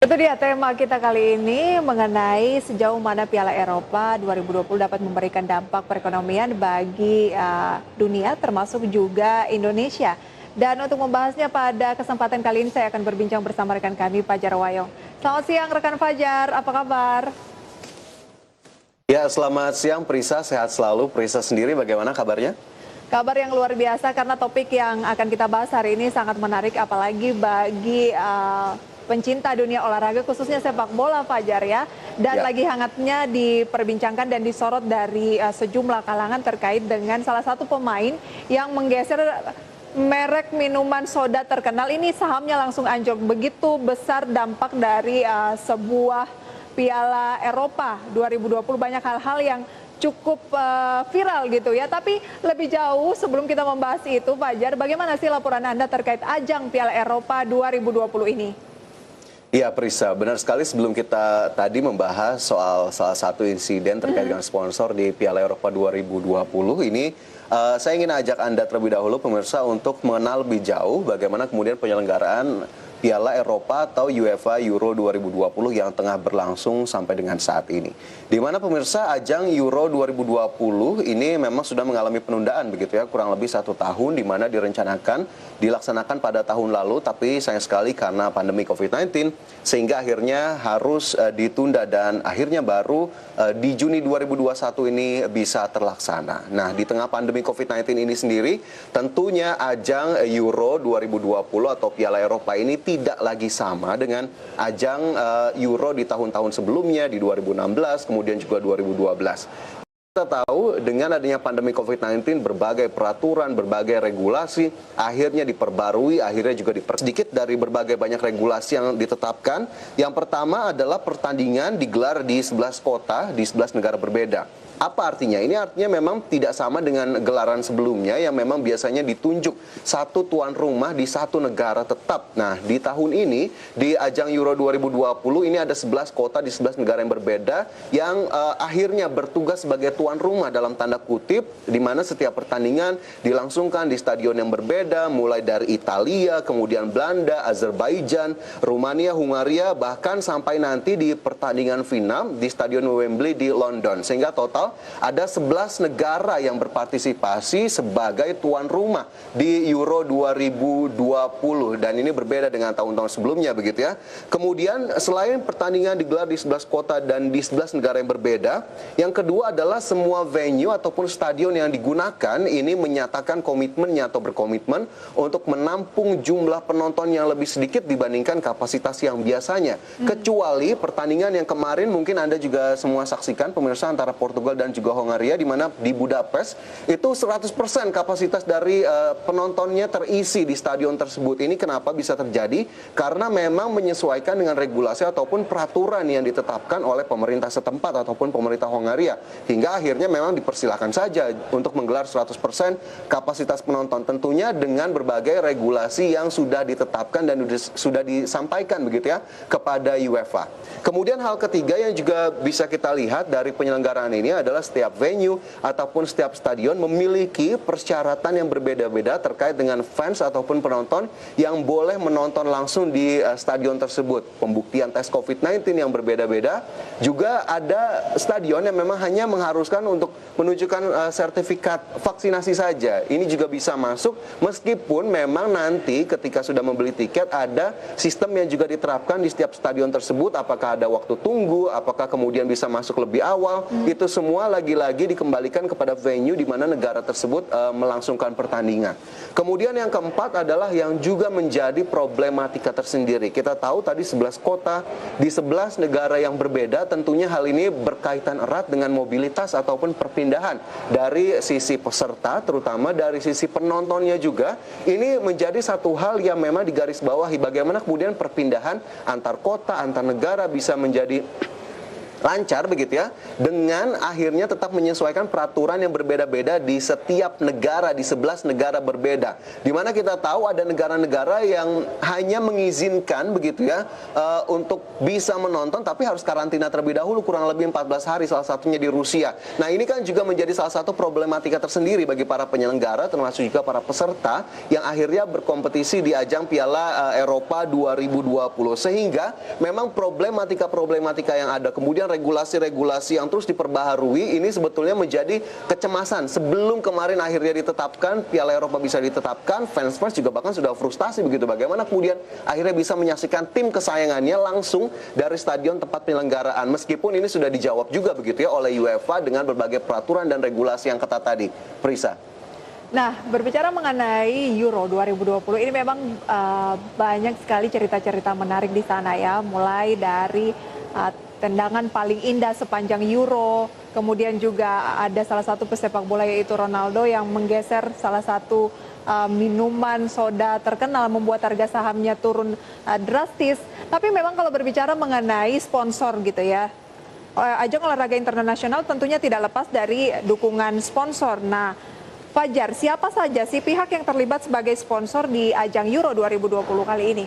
Itu dia tema kita kali ini mengenai sejauh mana Piala Eropa 2020 dapat memberikan dampak perekonomian bagi dunia termasuk juga Indonesia. Dan untuk membahasnya pada kesempatan kali ini saya akan berbincang bersama rekan kami Fajar Wayong. Selamat siang rekan Fajar, apa kabar? Ya, selamat siang Prisa, sehat selalu. Prisa sendiri bagaimana kabarnya? Kabar yang luar biasa karena topik yang akan kita bahas hari ini sangat menarik apalagi bagi pencinta dunia olahraga khususnya sepak bola Fajar ya. Dan lagi hangatnya diperbincangkan dan disorot dari sejumlah kalangan terkait dengan salah satu pemain yang menggeser merek minuman soda terkenal ini sahamnya langsung anjlok. Begitu besar dampak dari sebuah Piala Eropa 2020, banyak hal-hal yang cukup viral gitu ya. Tapi lebih jauh sebelum kita membahas itu Fajar, bagaimana sih laporan Anda terkait ajang Piala Eropa 2020 ini? Iya Prisa, benar sekali. Sebelum kita tadi membahas soal salah satu insiden terkait dengan sponsor di Piala Eropa 2020 ini, saya ingin ajak Anda terlebih dahulu pemirsa untuk mengenal lebih jauh bagaimana kemudian penyelenggaraan Piala Eropa atau UEFA Euro 2020 yang tengah berlangsung sampai dengan saat ini. Di mana pemirsa ajang Euro 2020 ini memang sudah mengalami penundaan begitu ya, kurang lebih 1 tahun, di mana direncanakan dilaksanakan pada tahun lalu, tapi sayang sekali karena pandemi COVID-19 sehingga akhirnya harus ditunda dan akhirnya baru di Juni 2021 ini bisa terlaksana. Nah, di tengah pandemi COVID-19 ini sendiri, tentunya ajang Euro 2020 atau Piala Eropa ini tidak lagi sama dengan ajang Euro di tahun-tahun sebelumnya, di 2016, kemudian juga 2012. Kita tahu dengan adanya pandemi COVID-19, berbagai peraturan, berbagai regulasi akhirnya diperbarui, akhirnya juga sedikit dari berbagai banyak regulasi yang ditetapkan. Yang pertama adalah pertandingan digelar di 11 kota, di 11 negara berbeda. Apa artinya? Ini artinya memang tidak sama dengan gelaran sebelumnya yang memang biasanya ditunjuk satu tuan rumah di satu negara tetap. Nah, di tahun ini, di ajang Euro 2020 ini ada 11 kota di 11 negara yang berbeda yang akhirnya bertugas sebagai tuan rumah dalam tanda kutip, di mana setiap pertandingan dilangsungkan di stadion yang berbeda, mulai dari Italia, kemudian Belanda, Azerbaijan, Rumania, Hungaria, bahkan sampai nanti di pertandingan final di Stadion Wembley di London. Sehingga total ada 11 negara yang berpartisipasi sebagai tuan rumah di Euro 2020 dan ini berbeda dengan tahun-tahun sebelumnya begitu ya. Kemudian selain pertandingan digelar di 11 kota dan di 11 negara yang berbeda, yang kedua adalah semua venue ataupun stadion yang digunakan ini menyatakan komitmennya atau berkomitmen untuk menampung jumlah penonton yang lebih sedikit dibandingkan kapasitas yang biasanya. Kecuali pertandingan yang kemarin mungkin Anda juga semua saksikan pemirsa, antara Portugal dan juga Hongaria, di mana di Budapest itu 100% kapasitas dari penontonnya terisi di stadion tersebut. Ini kenapa bisa terjadi? Karena memang menyesuaikan dengan regulasi ataupun peraturan yang ditetapkan oleh pemerintah setempat ataupun pemerintah Hongaria. Hingga akhirnya memang dipersilakan saja untuk menggelar 100% kapasitas penonton, tentunya dengan berbagai regulasi yang sudah ditetapkan dan sudah disampaikan begitu ya kepada UEFA. Kemudian hal ketiga yang juga bisa kita lihat dari penyelenggaraan ini adalah setiap venue ataupun setiap stadion memiliki persyaratan yang berbeda-beda terkait dengan fans ataupun penonton yang boleh menonton langsung di stadion tersebut. Pembuktian tes COVID-19 yang berbeda-beda. Juga ada stadion yang memang hanya mengharuskan untuk menunjukkan sertifikat vaksinasi saja. Ini juga bisa masuk meskipun memang nanti ketika sudah membeli tiket ada sistem yang juga diterapkan di setiap stadion tersebut. Apakah ada waktu tunggu, apakah kemudian bisa masuk lebih awal, itu semua lagi-lagi dikembalikan kepada venue di mana negara tersebut melangsungkan pertandingan. Kemudian yang keempat adalah yang juga menjadi problematika tersendiri. Kita tahu tadi 11 kota di 11 negara yang berbeda, tentunya hal ini berkaitan erat dengan mobilitas ataupun perpindahan dari sisi peserta, terutama dari sisi penontonnya juga. Ini menjadi satu hal yang memang digarisbawahi, bagaimana kemudian perpindahan antar kota, antar negara bisa menjadi lancar begitu ya, dengan akhirnya tetap menyesuaikan peraturan yang berbeda-beda di setiap negara, di 11 negara berbeda. Dimana kita tahu ada negara-negara yang hanya mengizinkan begitu ya untuk bisa menonton, tapi harus karantina terlebih dahulu kurang lebih 14 hari, salah satunya di Rusia. Nah ini kan juga menjadi salah satu problematika tersendiri bagi para penyelenggara, termasuk juga para peserta yang akhirnya berkompetisi di ajang Piala Eropa 2020. Sehingga memang problematika-problematika yang ada, kemudian regulasi-regulasi yang terus diperbaharui, ini sebetulnya menjadi kecemasan. Sebelum kemarin akhirnya ditetapkan, Piala Eropa bisa ditetapkan, fans juga bahkan sudah frustasi begitu. Bagaimana kemudian akhirnya bisa menyaksikan tim kesayangannya langsung dari stadion tempat penyelenggaraan. Meskipun ini sudah dijawab juga begitu ya oleh UEFA dengan berbagai peraturan dan regulasi yang ketat tadi. Prisa. Nah, berbicara mengenai Euro 2020, ini memang banyak sekali cerita-cerita menarik di sana ya, mulai dari tendangan paling indah sepanjang Euro, kemudian juga ada salah satu pesepak bola yaitu Ronaldo yang menggeser salah satu minuman soda terkenal, membuat harga sahamnya turun drastis. Tapi memang kalau berbicara mengenai sponsor gitu ya, ajang olahraga internasional tentunya tidak lepas dari dukungan sponsor. Nah, Fajar, siapa saja sih pihak yang terlibat sebagai sponsor di ajang Euro 2020 kali ini?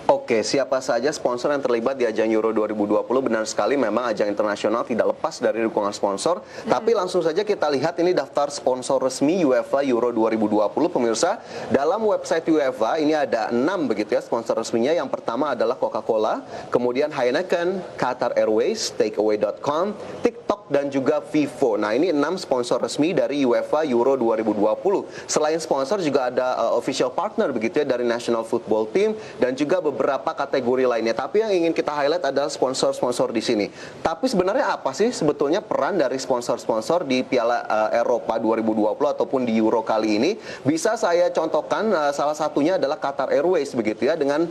Oke, siapa saja sponsor yang terlibat di ajang Euro 2020? Benar sekali, memang ajang internasional tidak lepas dari dukungan sponsor. Tapi langsung saja kita lihat ini daftar sponsor resmi UEFA Euro 2020, pemirsa. Dalam website UEFA ini ada 6 begitu ya sponsor resminya. Yang pertama adalah Coca-Cola, kemudian Heineken, Qatar Airways, Takeaway.com, TikTok, dan juga Vivo. Nah, ini 6 sponsor resmi dari UEFA Euro 2020. Selain sponsor juga ada official partner begitu ya dari National Football Team dan juga beberapa kategori lainnya. Tapi yang ingin kita highlight adalah sponsor-sponsor di sini. Tapi sebenarnya apa sih sebetulnya peran dari sponsor-sponsor di Piala Eropa 2020 ataupun di Euro kali ini? Bisa saya contohkan, salah satunya adalah Qatar Airways begitu ya, dengan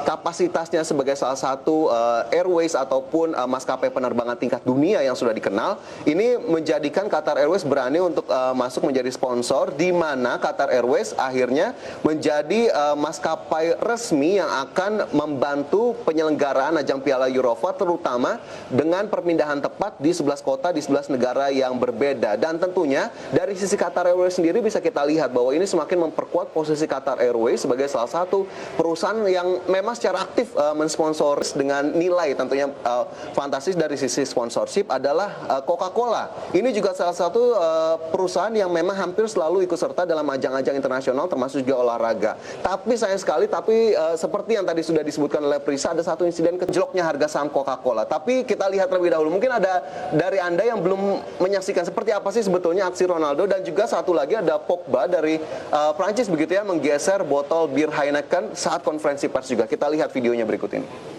kapasitasnya sebagai salah satu airways ataupun maskapai penerbangan tingkat dunia yang sudah dikenal. Ini menjadikan Qatar Airways berani untuk masuk menjadi sponsor, di mana Qatar Airways akhirnya menjadi maskapai resmi yang akan membantu penyelenggaraan ajang Piala Eropa, terutama dengan perpindahan tepat di 11 kota, di 11 negara yang berbeda. Dan tentunya dari sisi Qatar Airways sendiri bisa kita lihat bahwa ini semakin memperkuat posisi Qatar Airways sebagai salah satu perusahaan yang memang secara aktif mensponsor dengan nilai tentunya fantastis. Dari sisi sponsorship adalah Coca-Cola. Ini juga salah satu perusahaan yang memang hampir selalu ikut serta dalam ajang-ajang internasional termasuk juga olahraga. Tapi sayang sekali, seperti yang tadi sudah disebutkan oleh Prisa, ada satu insiden kejeloknya harga saham Coca-Cola. Tapi kita lihat terlebih dahulu. Mungkin ada dari Anda yang belum menyaksikan seperti apa sih sebetulnya aksi Ronaldo, dan juga satu lagi ada Pogba dari Prancis begitu ya, menggeser botol bir Heineken saat konferensi pers juga. Kita lihat videonya berikut ini.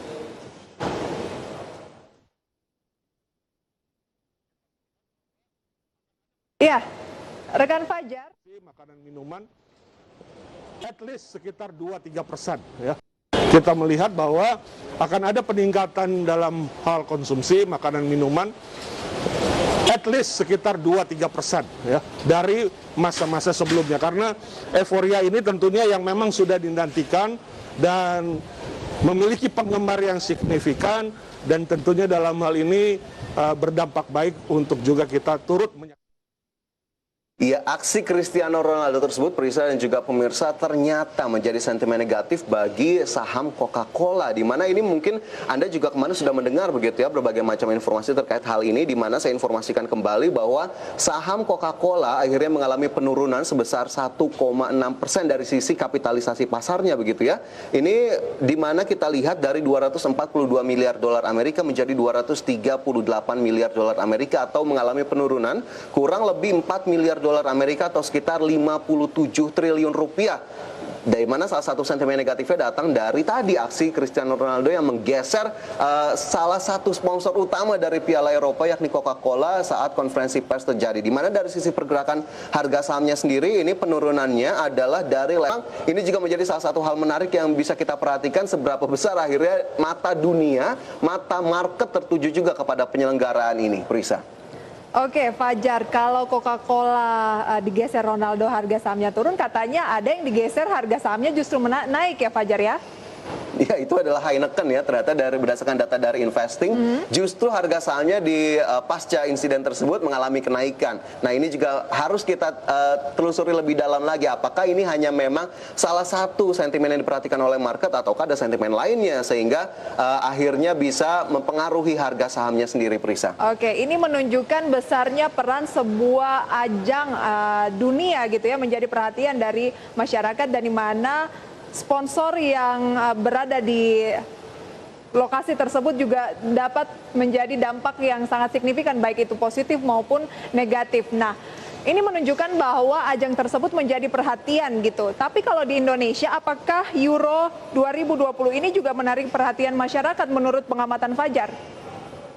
Iya, rekan Fajar. Makanan minuman at least sekitar 2-3% ya. Kita melihat bahwa akan ada peningkatan dalam hal konsumsi makanan minuman at least sekitar 2-3% ya dari masa-masa sebelumnya, karena euforia ini tentunya yang memang sudah dinantikan dan memiliki penggemar yang signifikan, dan tentunya dalam hal ini berdampak baik untuk juga kita turut Iya, aksi Cristiano Ronaldo tersebut, Prisa dan juga pemirsa, ternyata menjadi sentimen negatif bagi saham Coca-Cola. Di mana ini mungkin Anda juga kemarin sudah mendengar begitu ya berbagai macam informasi terkait hal ini, di mana saya informasikan kembali bahwa saham Coca-Cola akhirnya mengalami penurunan sebesar 1,6% dari sisi kapitalisasi pasarnya begitu ya. Ini di mana kita lihat dari 242 miliar dolar Amerika menjadi 238 miliar dolar Amerika, atau mengalami penurunan kurang lebih 4 miliar dolar Amerika atau sekitar 57 triliun rupiah. Dari mana salah satu sentimen negatifnya datang dari tadi aksi Cristiano Ronaldo yang menggeser salah satu sponsor utama dari Piala Eropa, yakni Coca-Cola, saat konferensi pers terjadi. Di mana dari sisi pergerakan harga sahamnya sendiri, ini penurunannya adalah dari lelang. Ini juga menjadi salah satu hal menarik yang bisa kita perhatikan, seberapa besar akhirnya mata dunia, mata market tertuju juga kepada penyelenggaraan ini, Prisa. Oke, Fajar, kalau Coca-Cola digeser Ronaldo harga sahamnya turun, katanya ada yang digeser harga sahamnya justru naik ya, Fajar ya? Ya, itu adalah Heineken ya, ternyata berdasarkan data dari Investing, justru harga sahamnya di pasca insiden tersebut mengalami kenaikan. Nah, ini juga harus kita telusuri lebih dalam lagi, apakah ini hanya memang salah satu sentimen yang diperhatikan oleh market ataukah ada sentimen lainnya sehingga akhirnya bisa mempengaruhi harga sahamnya sendiri, Prisa. Oke, ini menunjukkan besarnya peran sebuah ajang dunia gitu ya, menjadi perhatian dari masyarakat, dan di mana sponsor yang berada di lokasi tersebut juga dapat menjadi dampak yang sangat signifikan, baik itu positif maupun negatif. Nah, ini menunjukkan bahwa ajang tersebut menjadi perhatian gitu. Tapi kalau di Indonesia, apakah Euro 2020 ini juga menarik perhatian masyarakat menurut pengamatan Fajar?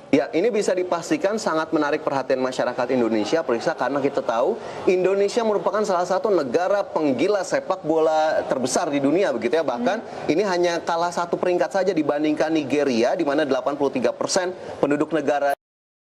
Ya, ini bisa dipastikan sangat menarik perhatian masyarakat Indonesia, Prisa, karena kita tahu Indonesia merupakan salah satu negara penggila sepak bola terbesar di dunia, begitu ya. Bahkan ini hanya kalah satu peringkat saja dibandingkan Nigeria, di mana 83% penduduk negara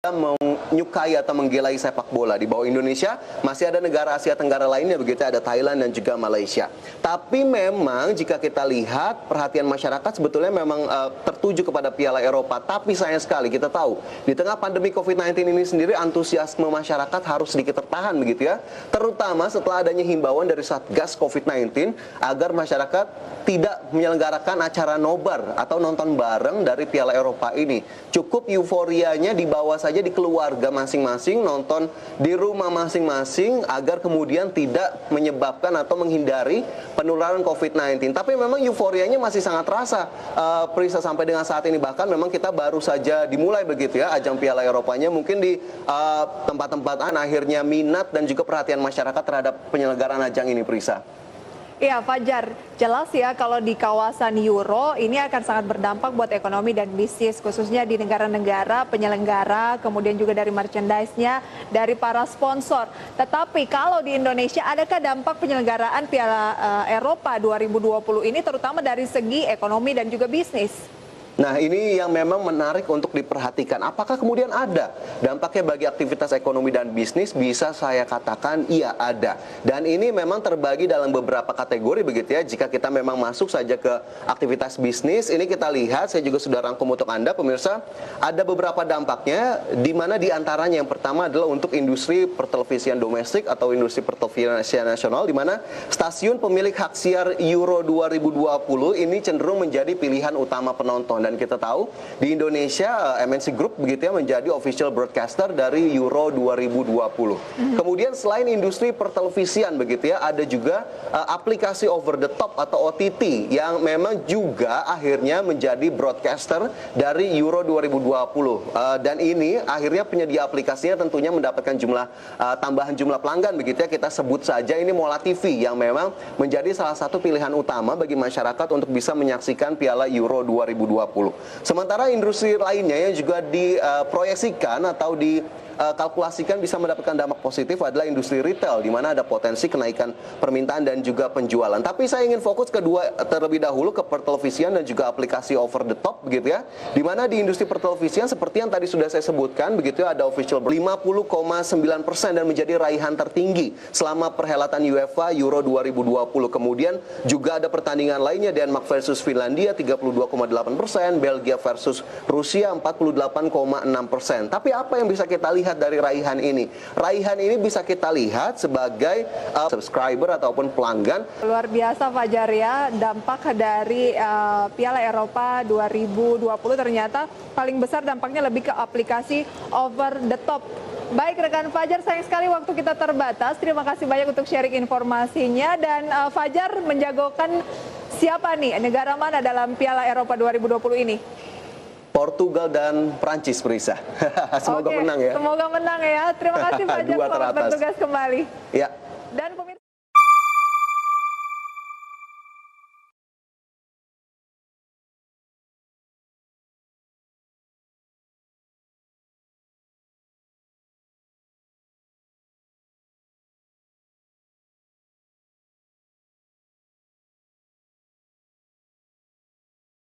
menyukai atau menggilai sepak bola. Di bawah Indonesia masih ada negara Asia Tenggara lainnya, begitu, ada Thailand dan juga Malaysia. Tapi memang jika kita lihat perhatian masyarakat sebetulnya memang tertuju kepada Piala Eropa. Tapi sayang sekali kita tahu di tengah pandemi COVID-19 ini sendiri antusiasme masyarakat harus sedikit tertahan, begitu ya. Terutama setelah adanya himbauan dari Satgas COVID-19 agar masyarakat tidak menyelenggarakan acara nobar atau nonton bareng dari Piala Eropa ini. Cukup euforianya dibawa saja di keluarga masing-masing, nonton di rumah masing-masing agar kemudian tidak menyebabkan atau menghindari penularan COVID-19. Tapi memang euforianya masih sangat terasa, Prisa, sampai dengan saat ini. Bahkan memang kita baru saja dimulai, begitu ya, ajang Piala Eropanya. Mungkin di tempat-tempat akhirnya minat dan juga perhatian masyarakat terhadap penyelenggaraan ajang ini, Prisa. Iya, Fajar, jelas ya kalau di kawasan Euro ini akan sangat berdampak buat ekonomi dan bisnis, khususnya di negara-negara penyelenggara, kemudian juga dari merchandise-nya, dari para sponsor. Tetapi kalau di Indonesia, adakah dampak penyelenggaraan Piala Eropa 2020 ini terutama dari segi ekonomi dan juga bisnis? Nah, ini yang memang menarik untuk diperhatikan. Apakah kemudian ada dampaknya bagi aktivitas ekonomi dan bisnis? Bisa saya katakan iya, ada. Dan ini memang terbagi dalam beberapa kategori, begitu ya. Jika kita memang masuk saja ke aktivitas bisnis, ini kita lihat, saya juga sudah rangkum untuk Anda pemirsa, ada beberapa dampaknya, di mana diantaranya yang pertama adalah untuk industri pertelevisian domestik atau industri pertelevisian nasional, di mana stasiun pemilik hak siar Euro 2020 ini cenderung menjadi pilihan utama penonton. Dan kita tahu di Indonesia MNC Group, begitu ya, menjadi official broadcaster dari Euro 2020. Kemudian selain industri pertelevisian, begitu ya, ada juga aplikasi over the top atau OTT yang memang juga akhirnya menjadi broadcaster dari Euro 2020. Dan ini akhirnya penyedia aplikasinya tentunya mendapatkan tambahan jumlah pelanggan, begitu ya. Kita sebut saja ini Mola TV yang memang menjadi salah satu pilihan utama bagi masyarakat untuk bisa menyaksikan Piala Euro 2020. Sementara industri lainnya yang juga diproyeksikan atau dikalkulasikan bisa mendapatkan dampak positif adalah industri retail, di mana ada potensi kenaikan permintaan dan juga penjualan. Tapi saya ingin fokus terlebih dahulu ke pertelevisian dan juga aplikasi over the top, begitu ya. Di mana di industri pertelevisian seperti yang tadi sudah saya sebutkan, begitu ya, ada official 50,9% dan menjadi raihan tertinggi selama perhelatan UEFA Euro 2020. Kemudian juga ada pertandingan lainnya, Denmark versus Finlandia 32,8%, Belgia versus Rusia 48,6%. Tapi apa yang bisa kita lihat dari raihan ini? Raihan ini bisa kita lihat sebagai subscriber ataupun pelanggan. Luar biasa, Fajar ya, dampak dari Piala Eropa 2020 ternyata paling besar dampaknya lebih ke aplikasi over the top. Baik rekan Fajar, sayang sekali waktu kita terbatas. Terima kasih banyak untuk sharing informasinya. Dan Fajar menjagokan siapa nih, negara mana dalam Piala Eropa 2020 ini? Portugal dan Prancis, Prisa. Semoga menang ya. Semoga menang ya. Terima kasih Fajar, selamat bertugas kembali. Ya. Dan pemirsa